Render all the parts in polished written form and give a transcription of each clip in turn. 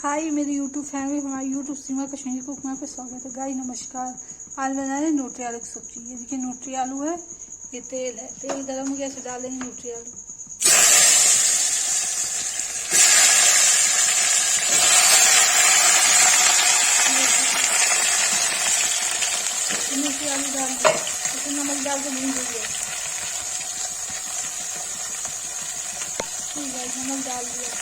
हाय मेरी YouTube family, हमारी YouTube सीमा Kashmiri cook में पे स्वागत है। गाइस नमस्कार। आज बना रहे न्यूट्री आलू की सब्जी। ये देखिए न्यूट्री आलू है, ये तेल है, तेल गर्म हो गया, ऐसे डालेंगे न्यूट्री आलू। न्यूट्री आलू डाल दिया, इसमें नमक डाल के भून दीजिए। नमक डाल दिया,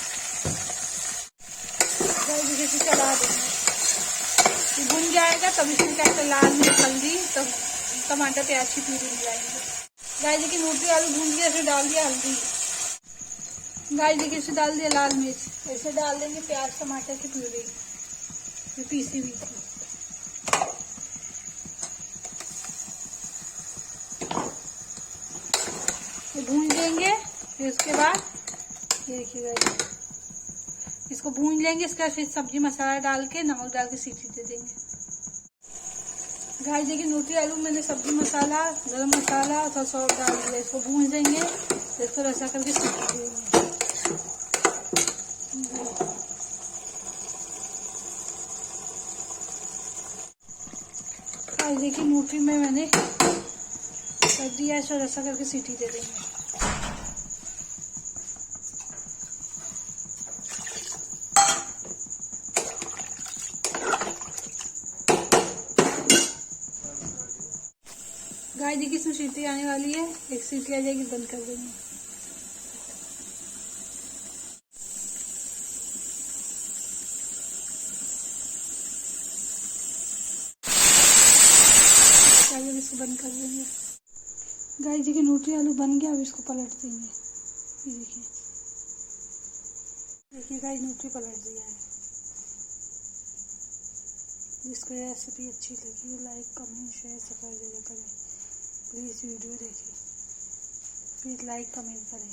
देखिए चला देंगे, भुन जाएगा तब इसमें क्या लाल मिर्च, हल्दी, तब टमाटर प्याज की प्यूरी मिलाएंगे। गाय देखिए न्यूट्री आलू भून दिया, इसमें डाल दिया हल्दी। गाय देखिए इसमें डाल दिया लाल मिर्च, ऐसे डाल देंगे प्याज टमाटर की प्यूरी जो पीसी हुई थी। भून देंगे, फिर उसके बाद ये देखिए इसको भून लेंगे। इसका फिर सब्जी मसाला डाल के नमक डाल के सीटी दे देंगे। गाइस देखिए न्यूट्री आलू मैंने सब्जी मसाला, गरम मसाला और सौंफ डाल दिया। इसको भून देंगे, इसको ऐसा करके सीटी देंगे। गाइस देखिए न्यूट्री में मैंने कर दिया, इसको ऐसा करके सीटी दे देंगे। गाय देखिए इसमें सीटी आने वाली है, एक सीटी आ जाएगी बंद कर देंगे। इसको बंद कर देंगे। गाय देखिए न्यूट्री आलू बन गया, अब इसको पलट देंगे। ये देखिए देखिए गाय न्यूट्री पलट दिया है। जिसको रेसिपी अच्छी लगी लाइक कमेंट शेयर सब्सक्राइब करें। प्लीज़ वीडियो देखें, प्लीज़ लाइक कमेंट करें।